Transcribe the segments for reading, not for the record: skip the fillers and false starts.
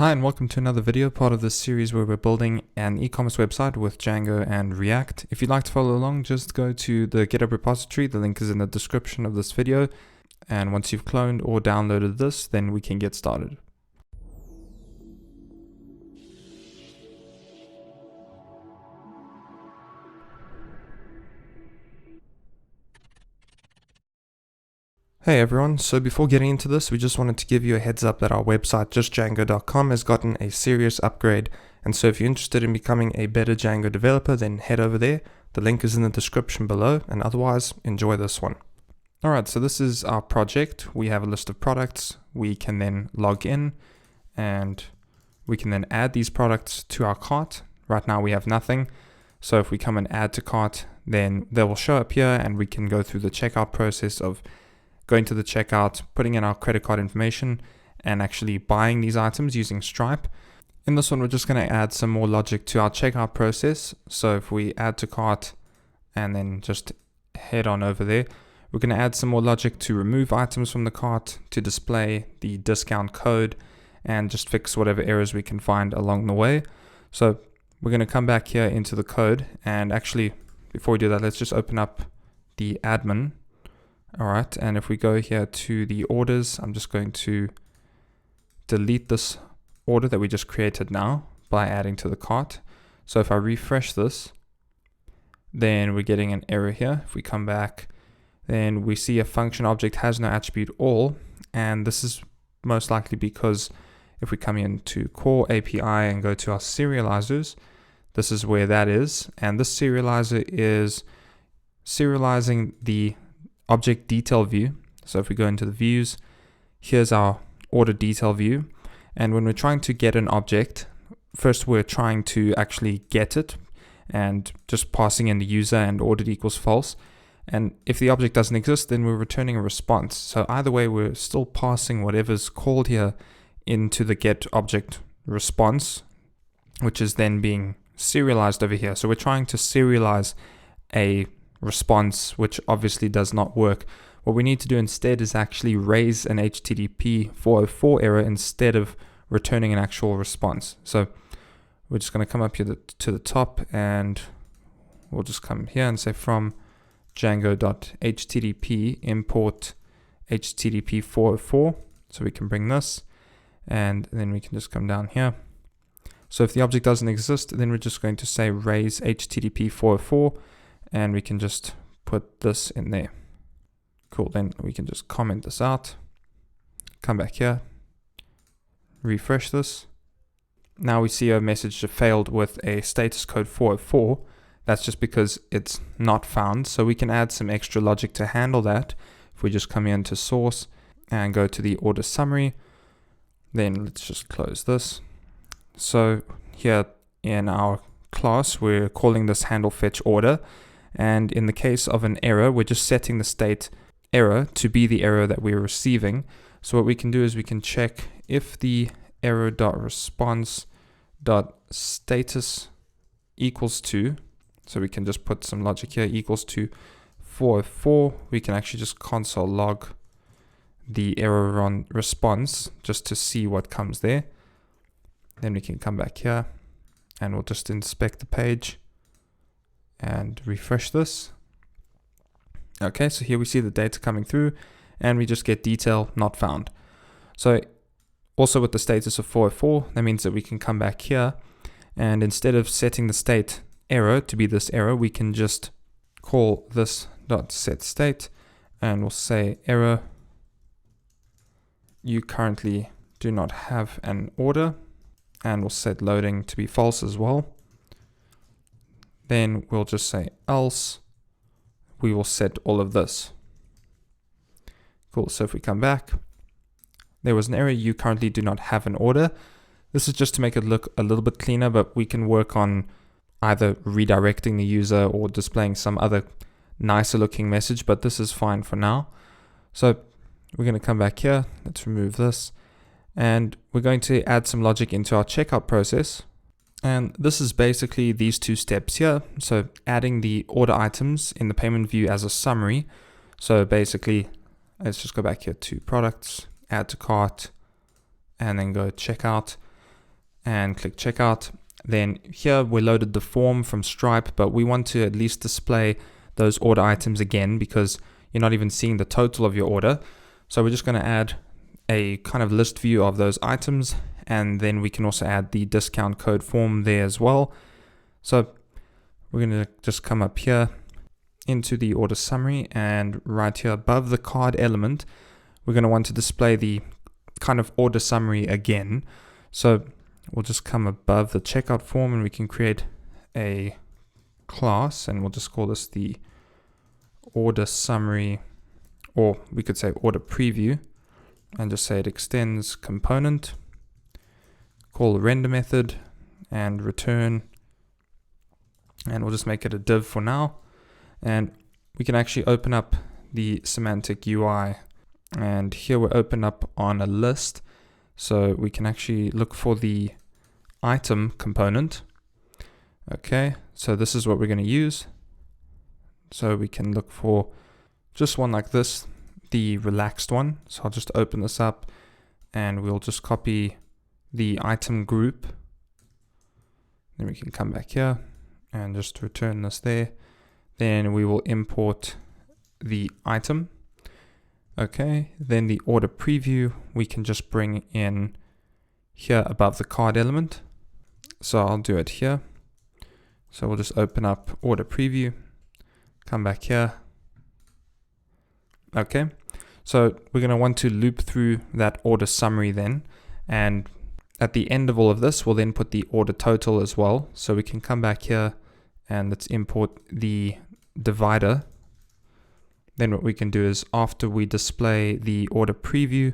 Hi and welcome to another video, part of this series where we're building an e-commerce website with Django and React. If you'd like to follow along, just go to the GitHub repository. The link is in the description of this video. And once you've cloned or downloaded this, then we can get started. Hey everyone, so before getting into this, we just wanted to give you a heads up that our website, justdjango.com, has gotten a serious upgrade. And so if you're interested in becoming a better Django developer, then head over there. The link is in the description below, and otherwise, enjoy this one. Alright, so this is our project. We have a list of products. We can then log in, and we can then add these products to our cart. Right now we have nothing. So if we come and add to cart, then they will show up here, and we can go through the checkout process of going to the checkout, putting in our credit card information, and actually buying these items using Stripe. In this one, we're just going to add some more logic to our checkout process. So if we add to cart and then just head on over there, we're going to add some more logic to remove items from the cart, to display the discount code, and just fix whatever errors we can find along the way. So we're going to come back here into the code, and actually, before we do that, let's just open up the admin. All right, and if we go here to the orders, I'm just going to delete this order that we just created now by adding to the cart. So if I refresh this, then we're getting an error here. If we come back, then we see a function object has no attribute all, and this is most likely because if we come into core API and go to our serializers, this is where that is, and this serializer is serializing the object detail view. So if we go into the views, here's our order detail view. And when we're trying to get an object, first we're trying to actually get it and just passing in the user and ordered equals false. And if the object doesn't exist, then we're returning a response. So either way, we're still passing whatever's called here into the get object response, which is then being serialized over here. So we're trying to serialize a response, which obviously does not work. What we need to do instead is actually raise an HTTP 404 error instead of returning an actual response. So we're just going to come up here to the top, and we'll just come here and say from django.http import HTTP 404. So we can bring this, and then we can just come down here. So if the object doesn't exist, then we're just going to say raise HTTP 404, and we can just put this in there. Cool, then we can just comment this out, come back here, refresh this. Now we see a message that failed with a status code 404. That's just because it's not found. So we can add some extra logic to handle that. If we just come here into source and go to the order summary, then let's just close this. So here in our class, we're calling this handle fetch order. And in the case of an error, we're just setting the state error to be the error that we're receiving. So what we can do is we can check if the error.response.status equals to, so we can just put some logic here, equals to 404. We can actually just console log the error on response just to see what comes there. Then we can come back here and we'll just inspect the page and refresh this. Okay, so here we see the data coming through, and we just get detail not found. So also with the status of 404, that means that we can come back here, and instead of setting the state error to be this error, we can just call this .setState, and we'll say error, you currently do not have an order, and we'll set loading to be false as well. Then we'll just say else, we will set all of this. Cool, so if we come back, there was an error, you currently do not have an order. This is just to make it look a little bit cleaner, but we can work on either redirecting the user or displaying some other nicer looking message, but this is fine for now. So we're going to come back here, let's remove this, and we're going to add some logic into our checkout process. And this is basically these two steps here. So adding the order items in the payment view as a summary. So basically, let's just go back here to products, add to cart, and then go checkout. and click checkout. Then here we loaded the form from Stripe, but we want to at least display those order items again because you're not even seeing the total of your order. So we're just going to add a kind of list view of those items, and then we can also add the discount code form there as well. So we're going to just come up here into the order summary, and right here above the card element, we're going to want to display the kind of order summary again. So we'll just come above the checkout form and we can create a class, and we'll just call this the order summary, or we could say order preview, and just say it extends component, call the render method and return, and we'll just make it a div for now. And we can actually open up the semantic UI, and here we're open up on a list, so we can actually look for the item component. Okay, so this is what we're going to use. So we can look for just one like this, the relaxed one. So I'll just open this up and we'll just copy the item group. Then we can come back here and just return this there. Then we will import the item. Okay, then the order preview we can just bring in here above the card element. So I'll do it here. So we'll just open up order preview, come back here. Okay, so we're going to want to loop through that order summary then, and at the end of all of this we'll then put the order total as well. So we can come back here and let's import the divider. Then what we can do is after we display the order preview,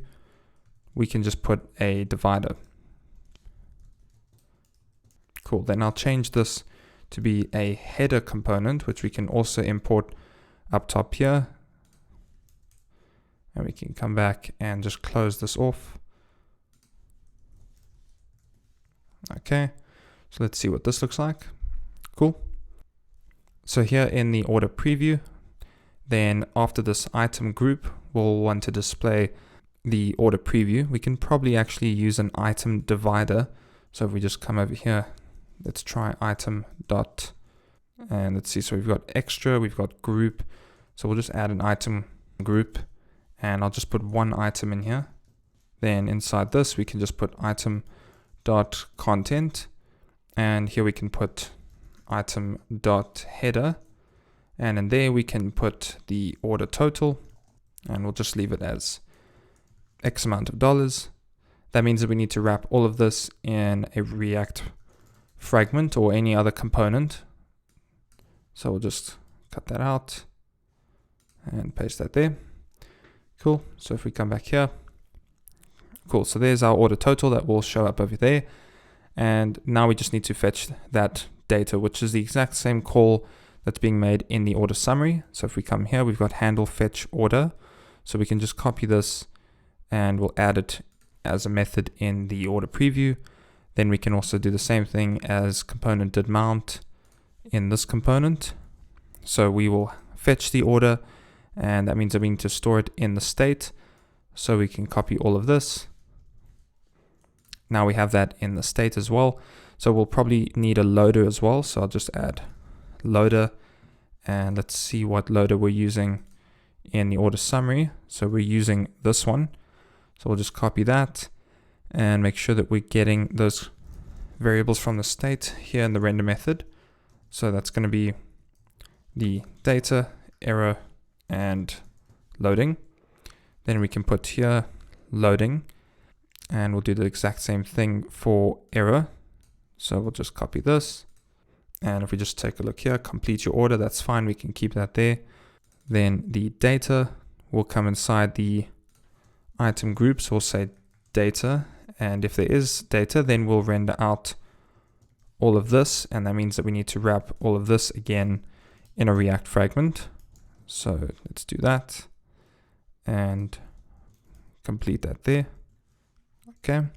we can just put a divider. Cool, then I'll change this to be a header component, which we can also import up top here. And we can come back and just close this off. Okay, so let's see what this looks like. Cool. So here in the order preview, then after this item group, we'll want to display the order preview. We can probably actually use an item divider. So if we just come over here, let's try item dot, and let's see. So we've got extra, we've got group. So we'll just add an item group, and I'll just put one item in here. Then inside this, we can just put item dot content, and here we can put item dot header, and in there we can put the order total, and we'll just leave it as X amount of dollars. That means that we need to wrap all of this in a React fragment or any other component. So we'll just cut that out and paste that there. Cool. So if we come back here, cool. So there's our order total that will show up over there. And now we just need to fetch that data, which is the exact same call that's being made in the order summary. So if we come here, we've got handle fetch order. So we can just copy this and we'll add it as a method in the order preview. Then we can also do the same thing as component did mount in this component. So we will fetch the order, and that means that we need to store it in the state. So we can copy all of this. Now we have that in the state as well. So we'll probably need a loader as well. So I'll just add loader, and let's see what loader we're using in the order summary. So we're using this one. So we'll just copy that and make sure that we're getting those variables from the state here in the render method. So that's going to be the data, error, and loading. Then we can put here loading, and we'll do the exact same thing for error. So we'll just copy this, and if we just take a look here, complete your order, that's fine, we can keep that there. Then the data will come inside the item groups. We'll say data, and if there is data, then we'll render out all of this, and that means that we need to wrap all of this again in a React fragment. So let's do that and complete that there. Okay,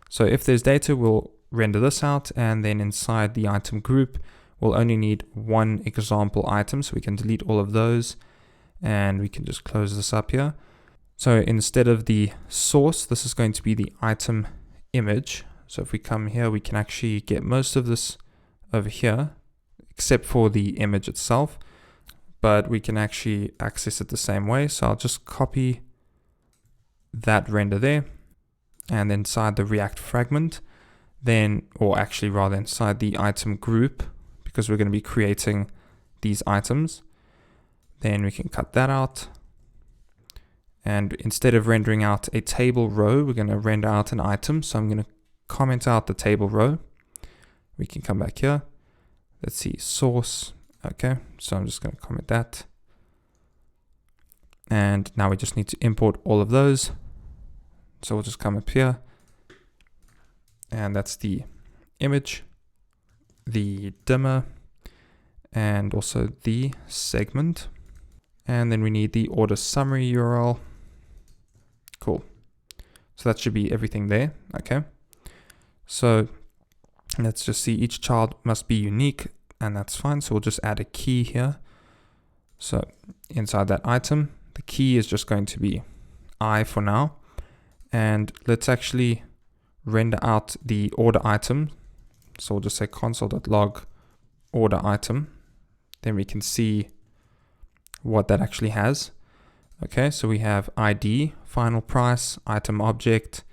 so if there's data, we'll render this out, and then inside the item group we'll only need one example item, so we can delete all of those, and we can just close this up here. So instead of the source, this is going to be the item image. So if we come here, we can actually get most of this over here, except for the image itself, but we can actually access it the same way. So I'll just copy that render there, and inside the React fragment, then, or actually rather inside the item group, because we're going to be creating these items, then we can cut that out. And instead of rendering out a table row, we're going to render out an item. So I'm going to comment out the table row. We can come back here. Let's see, source. Okay, so I'm just going to comment that. And now we just need to import all of those. So we'll just come up here. And that's the image, the dimmer, and also the segment. And then we need the order summary URL. Cool. So that should be everything there. Okay. So let's just see, each child must be unique, and that's fine. So we'll just add a key here. So inside that item, the key is just going to be I for now. And let's actually render out the order item. So we'll just say console.log order item. Then we can see what that actually has. Okay, so we have ID, final price, item object,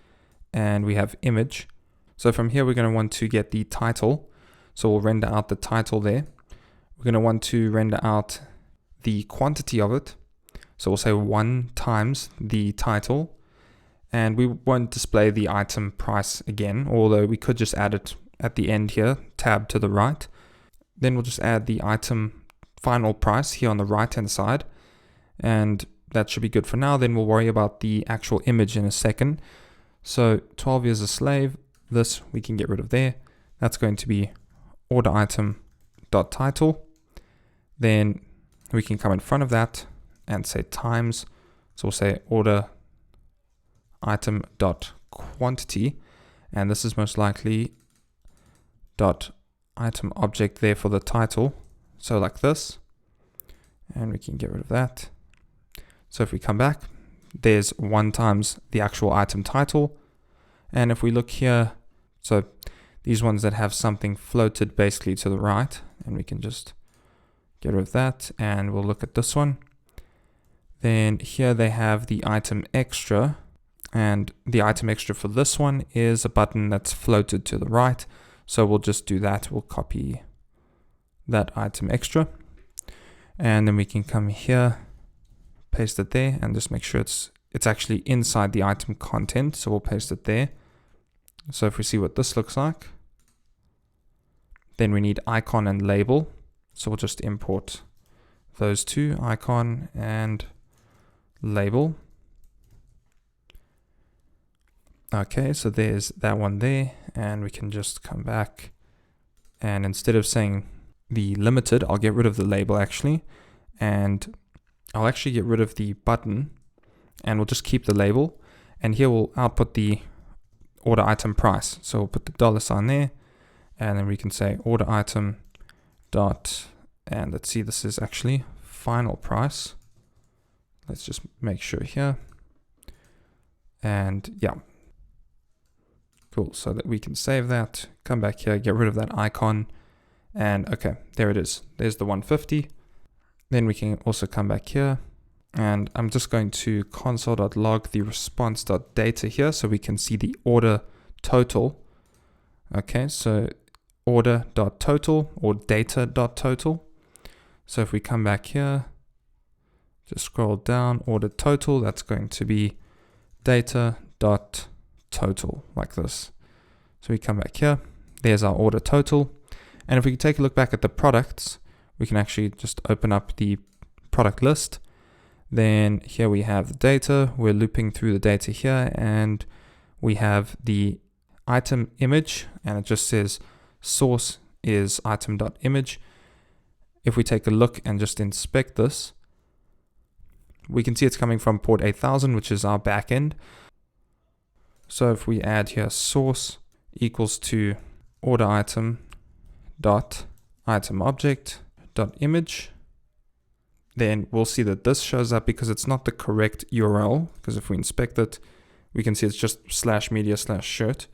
and we have image. So from here, we're going to want to get the title. So we'll render out the title there. We're going to want to render out the quantity of it. So we'll say 1 times the title. And we won't display the item price again, although we could just add it at the end here, tab to the right. Then we'll just add the item final price here on the right hand side, and that should be good for now. Then we'll worry about the actual image in a second. So 12 years a slave, this we can get rid of there. That's going to be order item dot title. Then we can come in front of that and say times. So we'll say order item dot quantity, and this is most likely dot item object there for the title. So like this, and we can get rid of that. So if we come back, there's 1 times the actual item title. And if we look here, so these ones that have something floated basically to the right, and we can just get rid of that, and we'll look at this one. Then here they have the item extra, and the item extra for this one is a button that's floated to the right. So we'll just do that. We'll copy that item extra, and then we can come here, paste it there, and just make sure it's actually inside the item content. So we'll paste it there. So if we see what this looks like, then we need icon and label. So we'll just import those two, icon and label. Okay, so there's that one there, and we can just come back, and instead of saying the limited, I'll get rid of the label actually, and I'll actually get rid of the button, and we'll just keep the label, and here we'll output the order item price. So we'll put the $sign there, and then we can say order item dot, and let's see, this is actually final price. Let's just make sure here, and yeah. Cool, so that we can save that, come back here, get rid of that icon, and okay, there it is. There's the 150. Then we can also come back here, and I'm just going to console.log the response.data here so we can see the order total. Okay, so order.total or data.total. So if we come back here, just scroll down, order total, that's going to be data.total. Like this. So we come back here, there's our order total, and if we take a look back at the products, we can actually just open up the product list. Then here we have the data, we're looping through the data here, and we have the item image, and it just says source is item.image. If we take a look and just inspect this, we can see it's coming from port 8000, which is our backend. So if we add here source equals to order item dot item object dot image, then we'll see that this shows up because it's not the correct URL, because if we inspect it, we can see it's just /media/shirt.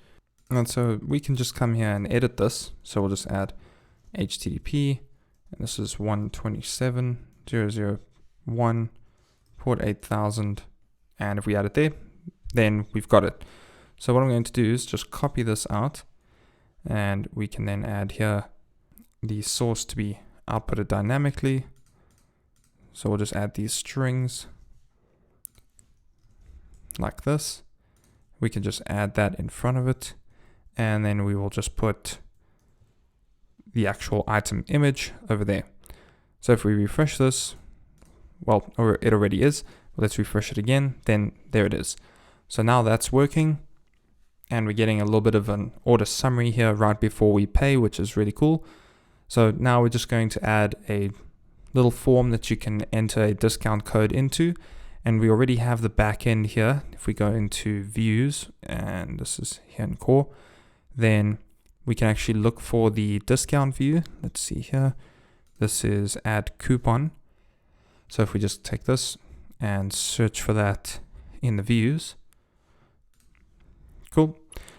And so we can just come here and edit this. So we'll just add HTTP, and this is 127.0.0.1 port 8000. And if we add it there, then we've got it. So what I'm going to do is just copy this out, and we can then add here the source to be outputted dynamically. So we'll just add these strings like this. We can just add that in front of it, and then we will just put the actual item image over there. So if we refresh this, well, or it already is, let's refresh it again, then there it is. So now that's working, and we're getting a little bit of an order summary here right before we pay, which is really cool. So now we're just going to add a little form that you can enter a discount code into, and we already have the backend here. If we go into views, and this is here in core, then we can actually look for the discount view. Let's see here. This is add coupon. So if we just take this and search for that in the views. Cool.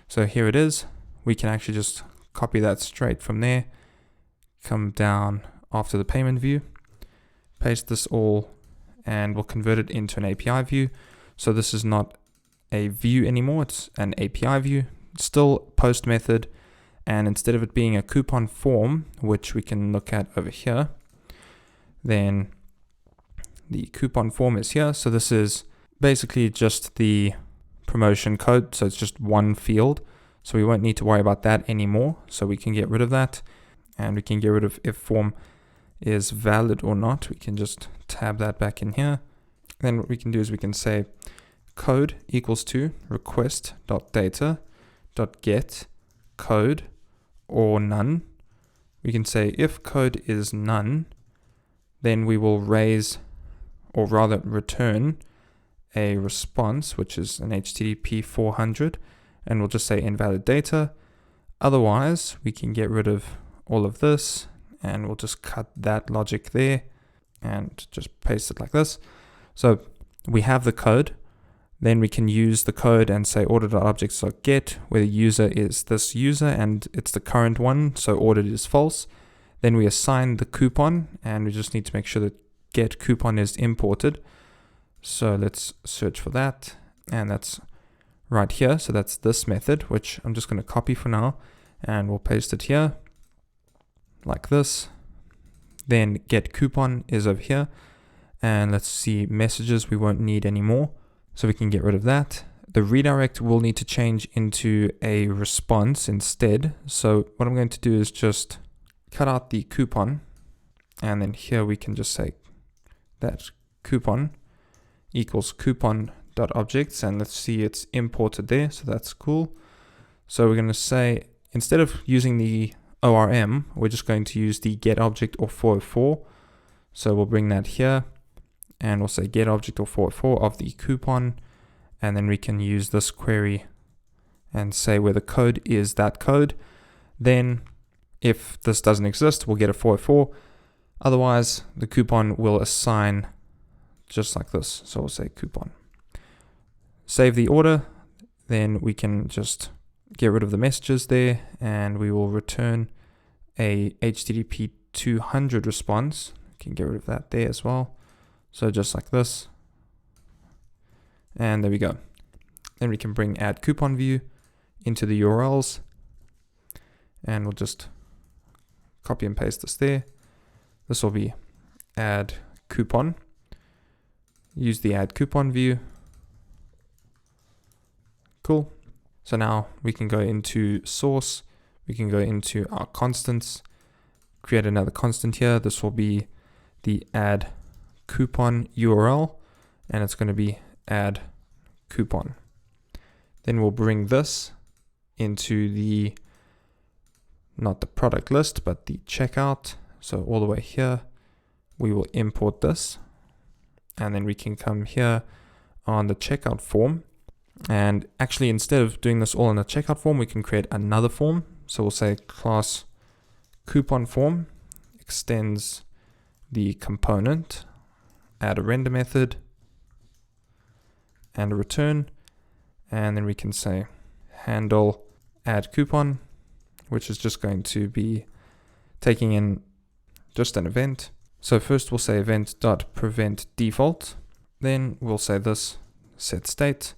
So here it is. We can actually just copy that straight from there, come down after the payment view, paste this all, and we'll convert it into an API view. So this is not a view anymore, it's an API view. It's still post method, and instead of it being a coupon form, which we can look at over here, then the coupon form is here. So this is basically just the promotion code, so it's just one field. So we won't need to worry about that anymore. So we can get rid of that, and we can get rid of if form is valid or not. We can just tab that back in here. Then what we can do is we can say code equals to request.data.get code or none. We can say if code is none, then we will raise, or rather return, a response, which is an HTTP 400, and we'll just say invalid data. Otherwise, we can get rid of all of this, and we'll just cut that logic there and just paste it like this. So we have the code. Then we can use the code and say order.objects.get, where the user is this user and it's the current one, so ordered is false. Then we assign the coupon, and we just need to make sure that get coupon is imported. So let's search for that, and that's right here. So that's this method, which I'm just going to copy for now, and we'll paste it here like this. Then get coupon is over here, and let's see messages we won't need anymore, so we can get rid of that. The redirect will need to change into a response instead. So what I'm going to do is just cut out the coupon, and then here we can just say that coupon equals coupon.objects, and let's see it's imported there, so that's cool. So we're going to say, instead of using the ORM, we're just going to use the get object or 404. So we'll bring that here, and we'll say get object or 404 of the coupon, and then we can use this query and say where the code is that code. Then if this doesn't exist, we'll get a 404. Otherwise, the coupon will assign just like this. So we'll say coupon. Save the order. Then we can just get rid of the messages there, and we will return a HTTP 200 response. We can get rid of that there as well. So just like this. And there we go. Then we can bring add coupon view into the URLs, and we'll just copy and paste this there. This will be add coupon. Use the add coupon view. Cool. So now we can go into source. We can go into our constants, create another constant here. This will be the add coupon URL, and it's going to be add coupon. Then we'll bring this into the, not the product list, but the checkout. So all the way here, we will import this, and then we can come here on the checkout form. And actually, instead of doing this all in a checkout form, we can create another form. So we'll say class coupon form extends the component, add a render method and a return, and then we can say handle add coupon, which is just going to be taking in just an event. So first we'll say event.prevent default. Then we'll say this set state,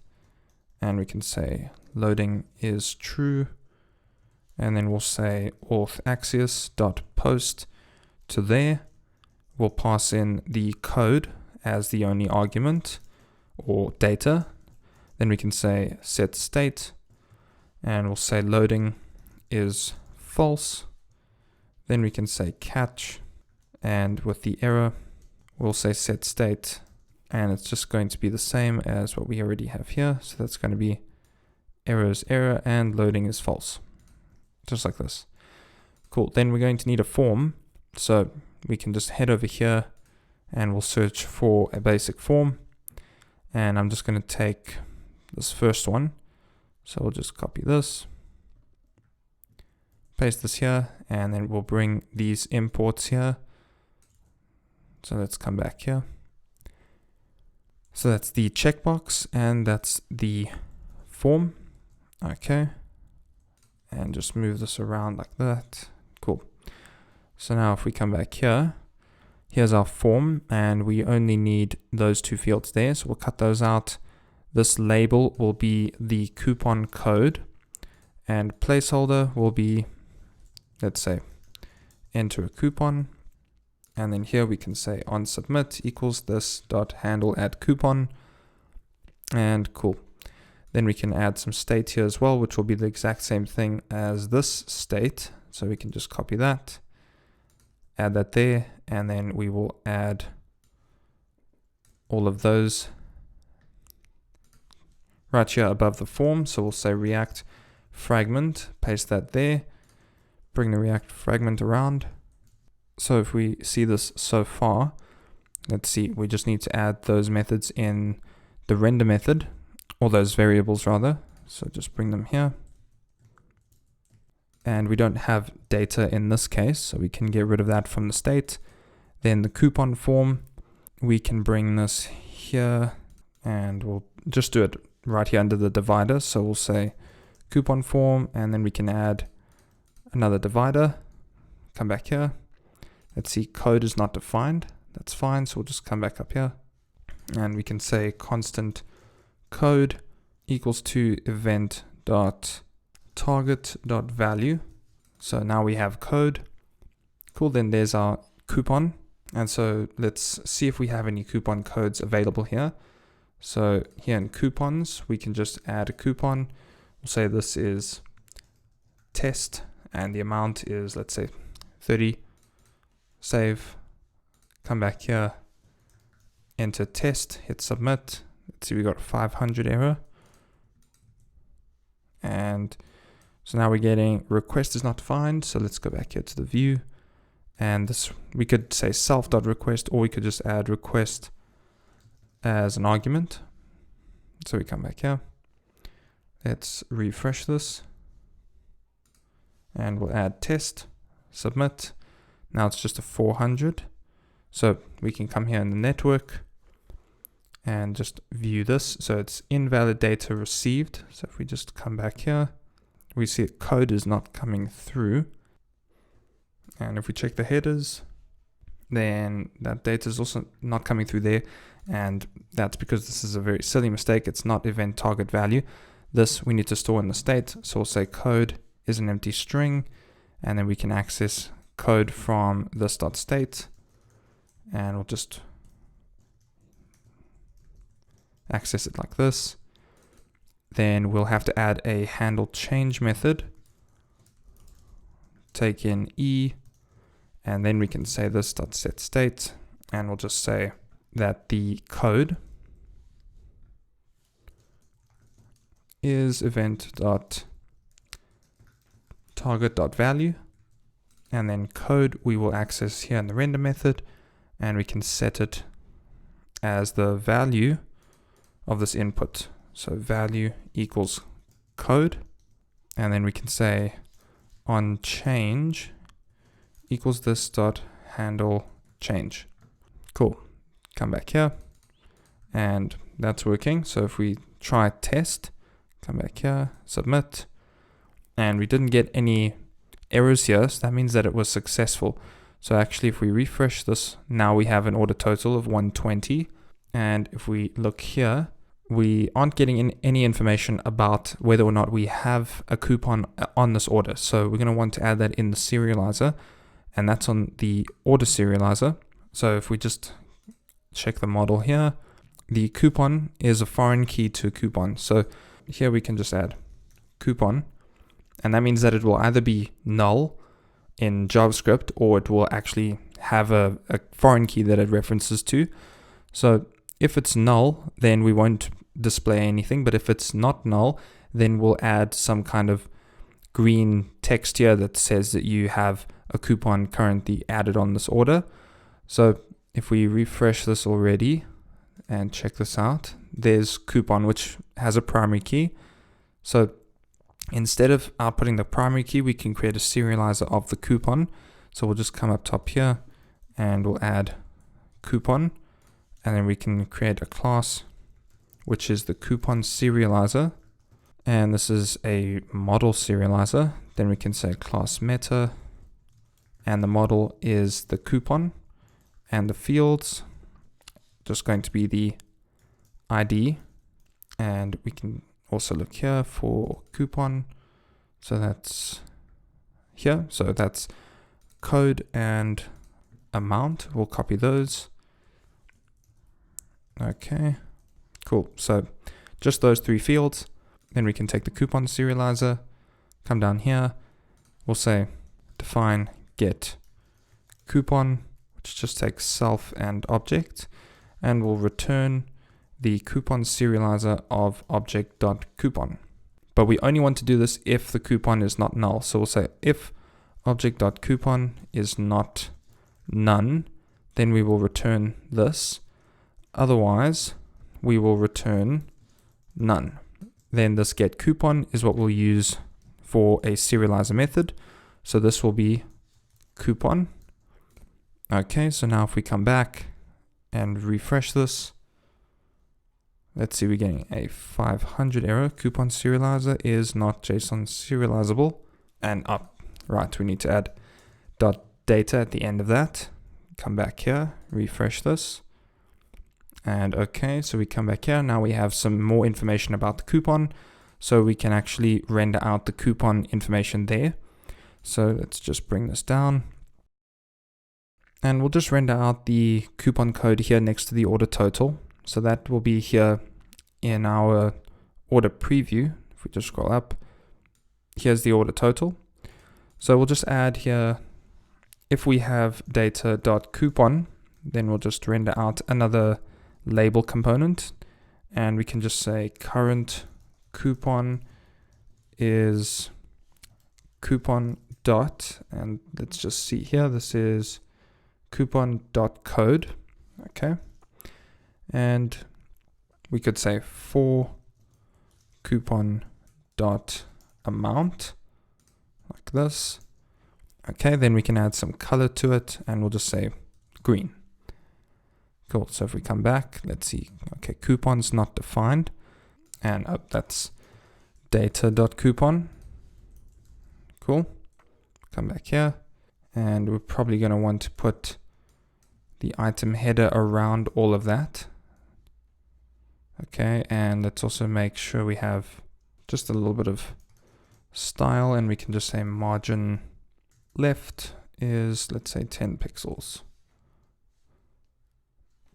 and we can say loading is true. And then we'll say auth axios.post to there. We'll pass in the code as the only argument or data. Then we can say set state, and we'll say loading is false. Then we can say catch, and with the error, we'll say set state, and it's just going to be the same as what we already have here. So that's going to be error is error and loading is false, just like this. Cool. Then we're going to need a form. So we can just head over here and we'll search for a basic form. And I'm just going to take this first one. So we'll just copy this, paste this here, and then we'll bring these imports here. So let's come back here. So that's the checkbox and that's the form. Okay. And just move this around like that. Cool. So now if we come back here, here's our form, and we only need those two fields there. So we'll cut those out. This label will be the coupon code, and placeholder will be, let's say, enter a coupon. And then here we can say on submit equals this dot handle add coupon. And cool. Then we can add some state here as well, which will be the exact same thing as this state. So we can just copy that, add that there, and then we will add all of those right here above the form. So we'll say React fragment, paste that there, bring the React fragment around. So if we see this so far, let's see, we just need to add those methods in the render method, or those variables rather. So just bring them here. And we don't have data in this case, so we can get rid of that from the state. Then the coupon form, we can bring this here, and we'll just do it right here under the divider. So we'll say coupon form, and then we can add another divider. Come back here. Let's see, code is not defined. That's fine. So we'll just come back up here, and we can say constant code equals to event dot target dot value. So now we have code. Cool. Then there's our coupon. And so let's see if we have any coupon codes available here. So here in coupons, we can just add a coupon. We'll say this is test, and the amount is, let's say, 30. Save. Come back here. Enter test. Hit submit. Let's see, we got 500 error. And so now we're getting request is not defined. So let's go back here to the view. And this, we could say self.request, or we could just add request as an argument. So we come back here. Let's refresh this. And we'll add test, submit. Now it's just a 400. So we can come here in the network and just view this. So it's invalid data received. So if we just come back here, we see code is not coming through. And if we check the headers, then that data is also not coming through there. And that's because this is a very silly mistake. It's not event target value. This we need to store in the state. So we'll say code is an empty string, and then we can access code from this.state, and we'll just access it like this. Then we'll have to add a handle change method, take in e, and then we can say this.setState, and we'll just say that the code is event.target.value, and then code we will access here in the render method, and we can set it as the value of this input. So value equals code, and then we can say on change equals this dot handle change. Cool. Come back here, and that's working. So if we try test, come back here, submit, and we didn't get any errors here, so that means that it was successful. So actually, if we refresh this, now we have an order total of 120. And if we look here, we aren't getting any information about whether or not we have a coupon on this order. So we're going to want to add that in the serializer, and that's on the order serializer. So if we just check the model here, the coupon is a foreign key to coupon. So here we can just add coupon, and that means that it will either be null in JavaScript or it will actually have a foreign key that it references to. So if it's null, then we won't display anything, but if it's not null, then we'll add some kind of green text here that says that you have a coupon currently added on this order. So if we refresh this already and check this out, there's coupon, which has a primary key. So instead of outputting the primary key, we can create a serializer of the coupon. So we'll just come up top here and we'll add coupon, and then we can create a class which is the coupon serializer, and this is a model serializer. Then we can say class meta, and the model is the coupon, and the fields just going to be the ID, and we can also look here for coupon. So that's here, so that's code and amount. We'll copy those. Okay, cool. So just those three fields. Then we can take the coupon serializer, come down here, we'll say define get coupon, which just takes self and object, and we'll return the coupon serializer of object.coupon. But we only want to do this if the coupon is not null. So we'll say if object.coupon is not none, then we will return this. Otherwise, we will return none. Then this get coupon is what we'll use for a serializer method. So this will be coupon. Okay, so now if we come back and refresh this, let's see, we're getting a 500 error. Coupon serializer is not JSON serializable. And right, we need to add .data at the end of that. Come back here, refresh this. And okay, so we come back here. Now we have some more information about the coupon. So we can actually render out the coupon information there. So let's just bring this down. And we'll just render out the coupon code here next to the order total. So that will be here in our order preview. If we just scroll up, here's the order total. So we'll just add here, if we have data.coupon, then we'll just render out another label component, and we can just say current coupon is coupon dot, and let's just see here, this is coupon dot code. Okay, and we could say for coupon dot amount like this. Okay, then we can add some color to it, and we'll just say green. Cool, so if we come back, let's see, okay, coupon's not defined, and that's data.coupon. Cool, come back here, and we're probably going to want to put the item header around all of that. Okay, and let's also make sure we have just a little bit of style, and we can just say margin left is, let's say, 10 pixels.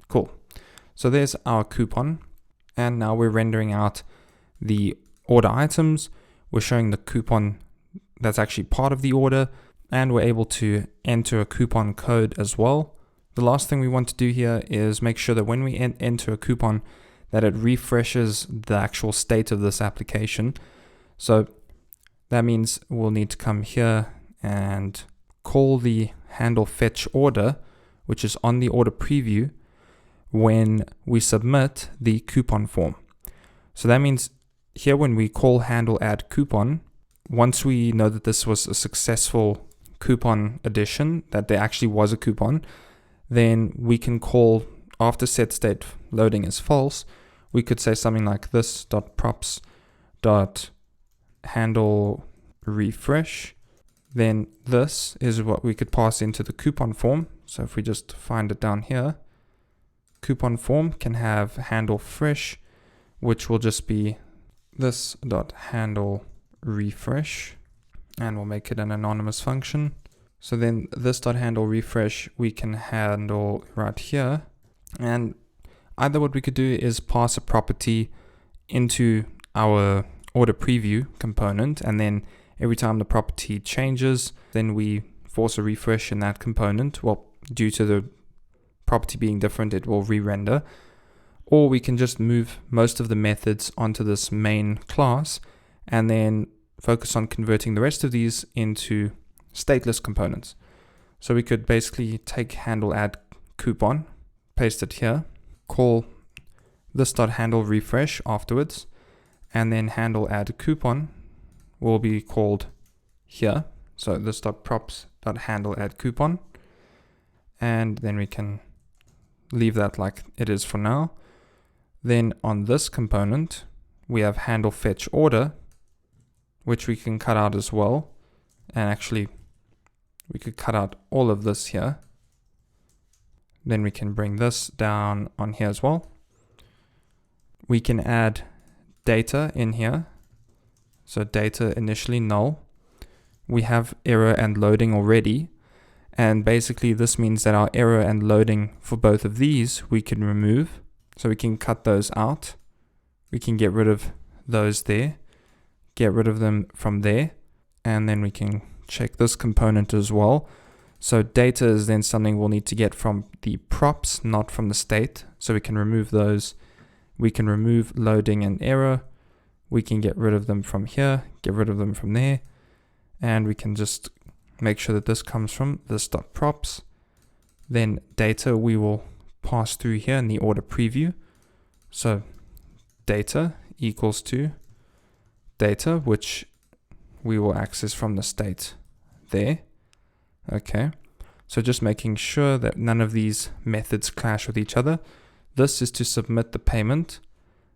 Cool. So there's our coupon, and now we're rendering out the order items. We're showing the coupon that's actually part of the order, and we're able to enter a coupon code as well. The last thing we want to do here is make sure that when we enter a coupon, that it refreshes the actual state of this application. So that means we'll need to come here and call the handle fetch order, which is on the order preview, when we submit the coupon form. So that means here when we call handle add coupon, once we know that this was a successful coupon addition, that there actually was a coupon, then we can call, after set state loading is false, we could say something like this, .props, .handle refresh. Then this is what we could pass into the coupon form. So if we just find it down here, coupon form can have handle fresh, which will just be this dot handle refresh, and we'll make it an anonymous function. So then this dot handle refresh we can handle right here, and either what we could do is pass a property into our order preview component, and then every time the property changes, then we force a refresh in that component. Well, due to the property being different, it will re-render. Or we can just move most of the methods onto this main class and then focus on converting the rest of these into stateless components. So we could basically take handle add coupon, paste it here, call this dot handle refresh afterwards, and then handle add coupon will be called here. So this dot props dot handle add coupon, and then we can leave that like it is for now. Then on this component, we have handle fetch order, which we can cut out as well. And actually, we could cut out all of this here. Then we can bring this down on here as well. We can add data in here. So data initially null. We have error and loading already. And basically this means that our error and loading for both of these we can remove. So we can cut those out. We can get rid of those there. Get rid of them from there. And then we can check this component as well. So data is then something we'll need to get from the props, not from the state. So we can remove those. We can remove loading and error. We can get rid of them from here, get rid of them from there. And we can just make sure that this comes from this dot props. Then data we will pass through here in the order preview. So data equals to data, which we will access from the state there. Okay, so just making sure that none of these methods clash with each other. This is to submit the payment.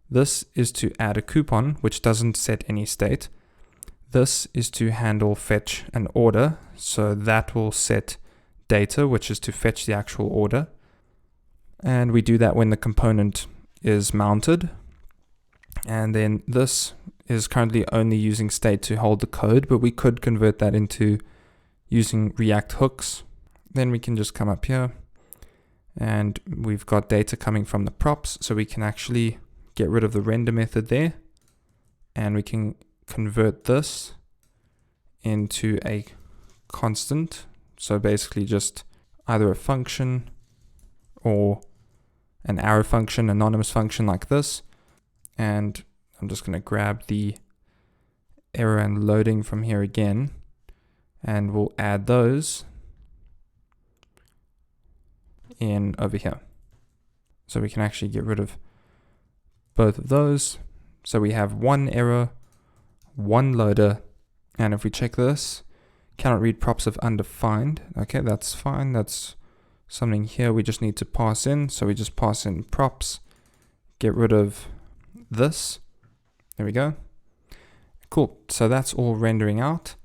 This is to add a coupon, which doesn't set any state. This is to handle fetch an order. So that will set data, which is to fetch the actual order. And we do that when the component is mounted. And then this is currently only using state to hold the code, but we could convert that into using React hooks. Then we can just come up here and we've got data coming from the props. So we can actually get rid of the render method there, and we can convert this into a constant. So basically just either a function or an arrow function, anonymous function like this. And I'm just going to grab the error and loading from here again, and we'll add those in over here. So we can actually get rid of both of those. So we have one error, one loader, and if we check this, cannot read props of undefined. Okay, that's fine. That's something here we just need to pass in. So we just pass in props, get rid of this. There we go. Cool. So that's all rendering out.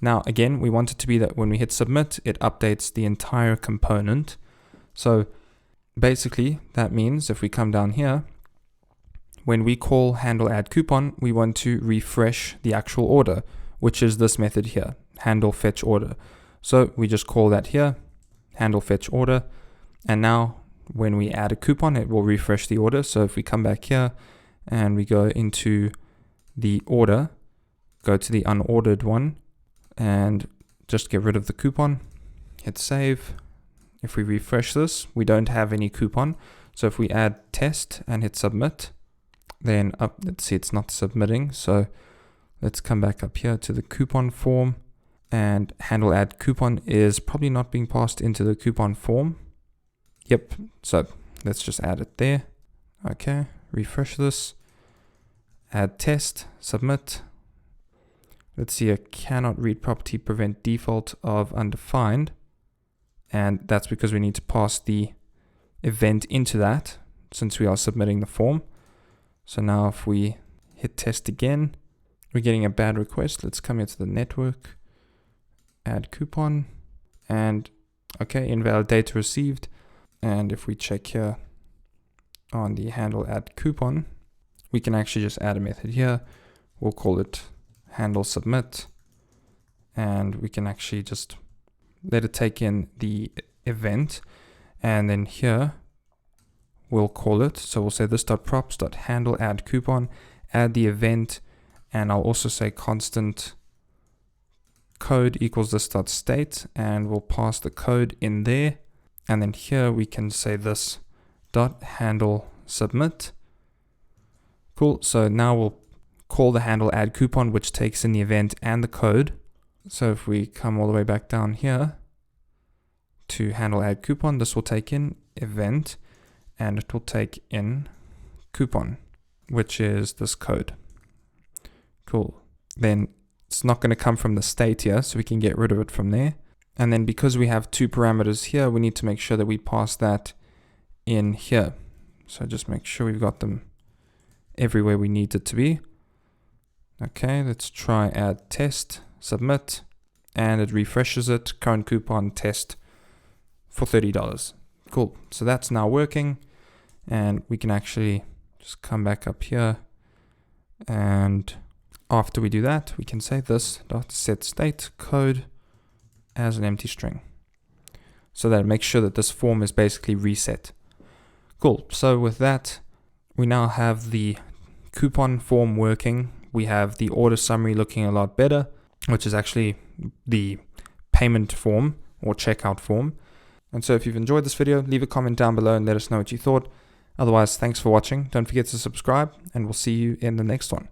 Now, again, we want it to be that when we hit submit, it updates the entire component. So basically, that means if we come down here, when we call handle add coupon, we want to refresh the actual order, which is this method here, handle fetch order. So we just call that here, handle fetch order. And now when we add a coupon, it will refresh the order. So if we come back here and we go into the order, go to the unordered one and just get rid of the coupon, hit save. If we refresh this, we don't have any coupon. So if we add test and hit submit, then let's see, it's not submitting. So let's come back up here to the coupon form, and handle add coupon is probably not being passed into the coupon form. Yep. So let's just add it there. Okay. Refresh this, add test, submit. Let's see, I cannot read property prevent default of undefined. And that's because we need to pass the event into that since we are submitting the form. So now if we hit test again, we're getting a bad request. Let's come here to the network, add coupon, and okay, invalid data received. And if we check here on the handle add coupon, we can actually just add a method here. We'll call it handle submit, and we can actually just let it take in the event, and then here we'll call it, so we'll say this.props.handle add coupon, add the event, and I'll also say constant code equals this.state, and we'll pass the code in there. And then here we can say this dot handle submit. Cool. So now we'll call the handle add coupon, which takes in the event and the code. So if we come all the way back down here to handle add coupon, this will take in event and it will take in coupon, which is this code. Cool. Then it's not going to come from the state here, so we can get rid of it from there. And then because we have two parameters here, we need to make sure that we pass that in here. So just make sure we've got them everywhere we need it to be. Okay, let's try add test, submit, and it refreshes it. Current coupon test for $30. Cool. So that's now working, and we can actually just come back up here, and after we do that, we can say this dot set state code as an empty string, so that it makes sure that this form is basically reset. Cool. So with that, we now have the coupon form working. We have the order summary looking a lot better, which is actually the payment form or checkout form. And so if you've enjoyed this video, leave a comment down below and let us know what you thought. Otherwise, thanks for watching. Don't forget to subscribe, and we'll see you in the next one.